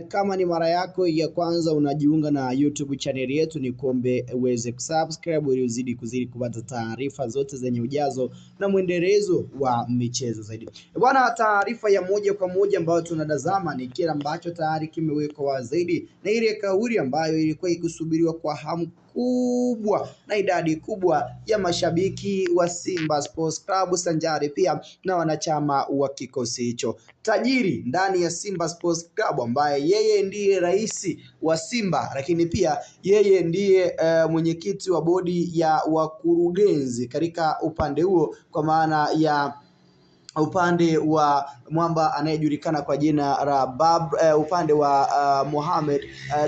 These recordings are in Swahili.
Kama ni mara yako ya kwanza unajiunga na YouTube channel yetu, ni kuombe uweze kusubscribe ili kuzidi kupata taarifa zote zenye ujazo na mwendelezo wa michezo zaidi. Bwana, taarifa ya moja kwa moja ambayo tunatazama ni kile ambacho tayari kimewekwa zaidi, na ile kauli ambayo ilikuwa ikisubiriwa kwa hamu kubwa na idadi kubwa ya mashabiki wa Simba Sports Club sanjari pia na wanachama wa kikosi hicho tajiri ndani ya Simba Sports Club, ambaye yeye ndiye rais wa Simba, lakini pia yeye ndiye mwenyekiti wa bodi ya wakurugenzi katika upande huo, kwa maana ya upande wa mwamba anayejulikana kwa jina la upande wa Mohamed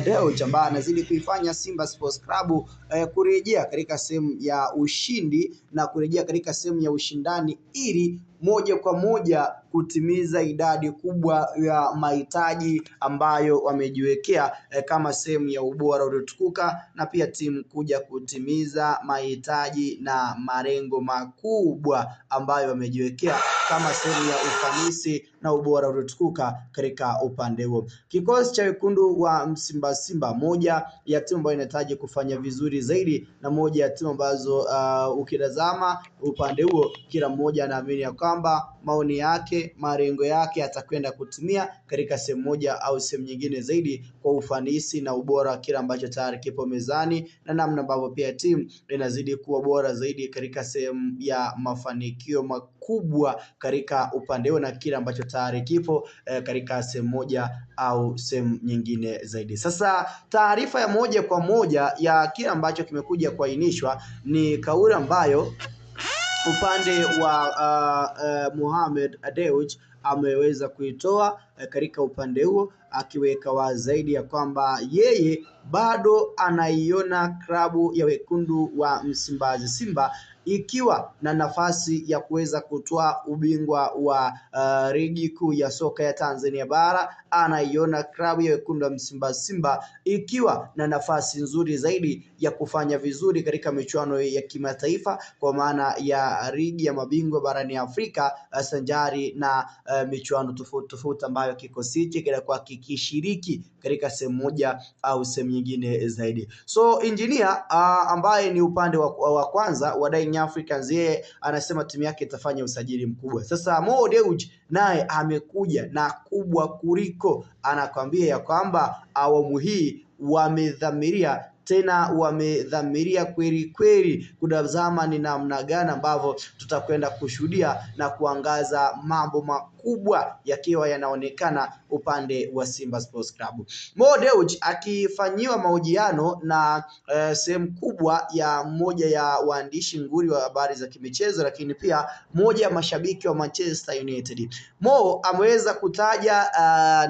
Dewji, ambaye anazidi kuifanya Simba Sports Club kurejea katika sehemu ya ushindi na kurejea katika sehemu ya ushindani, ili moja kwa moja kutimiza idadi kubwa ya mahitaji ambayo wamejiwekea kama sehemu ya ubora uliotukuka, na pia timu kuja kutimiza mahitaji na malengo makubwa ambayo wamejiwekea kama sehemu ya ufanisi na ubora uliotukuka katika upande huo. Kikosi cha wekundu wa Simba, moja ya timu ambayo inahitaji kufanya vizuri zaidi, na moja ya timu ambazo ukitazama upande huo, kila mmoja anaamini ya kwamba maoni yake, malengo yake atakwenda kutimia katika sehemu moja au sehemu nyingine zaidi, kwa ufanisi na ubora kila ambacho tayari kipo mezani, na namna ambavyo pia timu inazidi kuwa bora zaidi katika sehemu ya mafanikio makubwa katika upande huo, na kile ambacho tayari kipo katika sehemu moja au sehemu nyingine zaidi. Sasa taarifa ya moja kwa moja ya kile ambacho kimekuja kuainishwa ni kauli ambayo upande wa Mohamed Dewji ameweza kuitoa katika upande huo, akiweka wazi zaidi ya kwamba yeye bado anaiona klabu ya wekundu wa Msimbazi Simba ikiwa na nafasi ya kuweza kutoa ubingwa wa ligi kuu ya soka ya Tanzania bara. Anaiona klabu ya wekundu wa Msimbazi Simba ikiwa na nafasi nzuri zaidi ya kufanya vizuri katika michuano ya kimataifa, kwa maana ya ligi ya mabingwa barani Afrika sanjari na michuano tofauti ambayo kikosi hiki kinakuwa kikishiriki katika sehemu moja au sehemu nyingine zaidi. So engineer ambaye ni upande wa kwanza wa Young Africans, yeye anasema timu yake itafanya usajili mkubwa. Sasa Mo Dewji naye amekuja na kubwa kuliko, anakwambia ya kwamba awamu hii wamedhamiria, tena wamedhamiria kweli kutazama ni namna gani ambavyo tutakwenda kushuhudia na kuangaza mambo makubwa yakiwa yanaonekana upande wa Simba Sports Club. Mo Dewji akifanyiwa mahojiano na sehemu kubwa ya mmoja ya waandishi nguli wa habari za kimichezo, lakini pia moja ya mashabiki wa Manchester United, Mo ameweza kutaja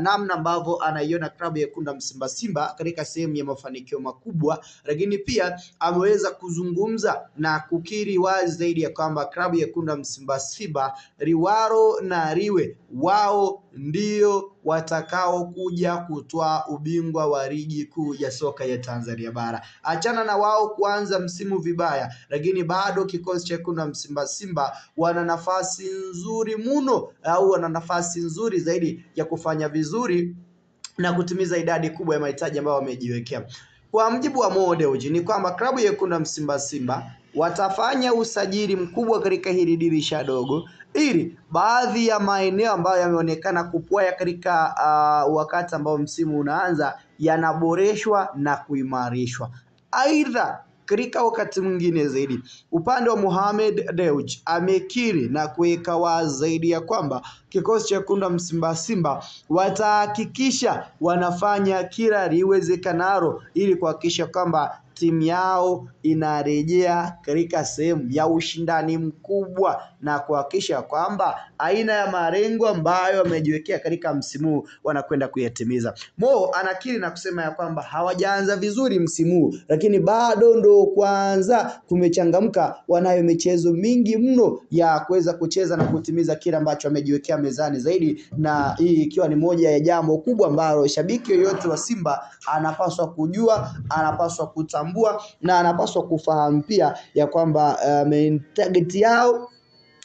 namna ambavyo anaiona klabu ya wekundu wa Simba katika sehemu ya mafanikio makubwa, lakini pia ameweza kuzungumza na kukiri wazi zaidi ya kwamba klabu ya wekundu wa Simba liwaro na liwe, wao ndio watakao kuja kutoa ubingwa wa ligi kuu ya soka ya Tanzania bara. Achana na wao kuanza msimu vibaya, lakini bado kikosi cha wekundu wa Simba wana nafasi nzuri mno, au wana nafasi nzuri zaidi ya kufanya vizuri na kutimiza idadi kubwa ya mahitaji ambayo wamejiwekea. Kwa mjibu wa Mo Dewji ni kwamba klabu ya wekundu wa Simba watafanya usajili mkubwa katika hili dirisha dogo, ili baadhi ya maeneo ambayo yameonekana kupwaya katika wakati ambao msimu unaanza yanaboreshwa na kuimarishwa. Aidha, katika wakati mwingine zaidi, upande wa Mohamed Dewji amekiri na kuweka wazi zaidi ya kwamba kikosi cha wekundu wa Simba watahakikisha wanafanya kila liwezekanalo ili kuhakikisha kwamba timu yao inarejea katika sehemu ya ushindani mkubwa, na kuhakikisha kwamba aina ya malengo ambayo wamejiwekea katika msimu wanakwenda kuyatimiza. Mo anakiri na kusema ya kwamba hawajaanza vizuri msimu, lakini bado ndo kwanza kumechangamka, wanayo michezo mingi mno ya kuweza kucheza na kutimiza kile ambacho wamejiwekea mezani zaidi, na hii ikiwa ni moja ya jambo kubwa ambalo shabiki yoyote wa Simba anapaswa kujua, anapaswa kutambua, na anapaswa kufahamu pia ya kwamba target yao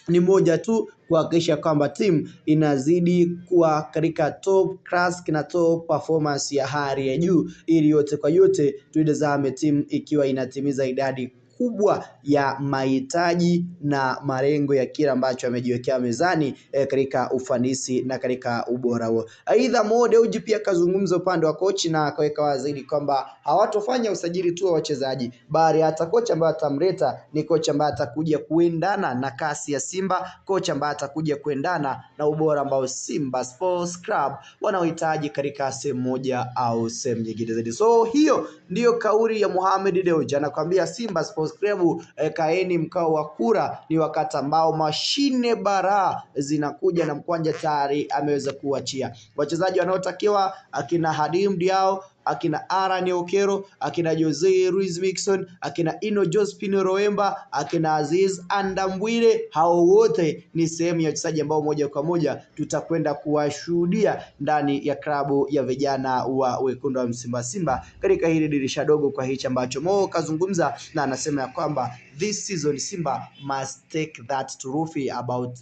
ni moja tu, kuhakikisha kwamba timu inazidi kuwa katika top class na top performance ya hali ya juu, ili yote kwa yote tuitazame timu ikiwa inatimiza idadi kubwa ya mahitaji na malengo ya kila ambacho amejiwekea mezani katika ufanisi na katika ubora huo. Aidha, Mo Dewji pia kazungumza upande wa kochi na akaweka wazi kwamba hawatofanya usajili tu wa wachezaji, bali hata kocha ambaye atamleta ni kocha ambaye atakuja kuendana na kasi ya Simba, kocha ambaye atakuja kuendana na ubora ambao Simba Sports Club wanaohitaji katika sehemu moja au sehemu nyingine zaidi. So hiyo ndiyo kauli ya Mohamed Dewji, anakuambia Simba Sports Club kaeni mkao wa kura, ni wakati ambao mashine bara zinakuja na mkwanja tayari ameweza kuachia. Wachezaji wanaotakiwa akina Hadim Diao, akina Aaron Okero, akina Jose Ruiz Mixon, akina Ino Jospin Roemba, akina Aziz Andambwile, hao wote ni sehemu ya wachezaji ambao moja kwa moja tutakwenda kuwashuhudia ndani ya klabu ya vijana wa wekundu wa Simba katika hili dirisha dogo, kwa hichi ambacho Mo kazungumza, na anasema ya kwamba this season Simba must take that trophy about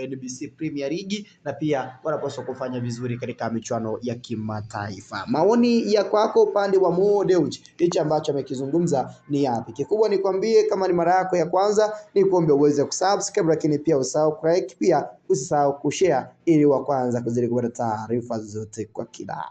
NBC Premier League, na pia wanapaswa kufanya vizuri katika michuano ya kimataifa. Maoni ya kwako upande wa Mo Dewji, hichi ambacho amekizungumza ni yapi? Kikubwa nikwambie, kama ni mara yako ya kwanza, ni kuombe uweze kusubscribe, lakini pia usahau like, pia usisahau kushare, ili wa kwanza kuzidi kupata taarifa zote kwa kina.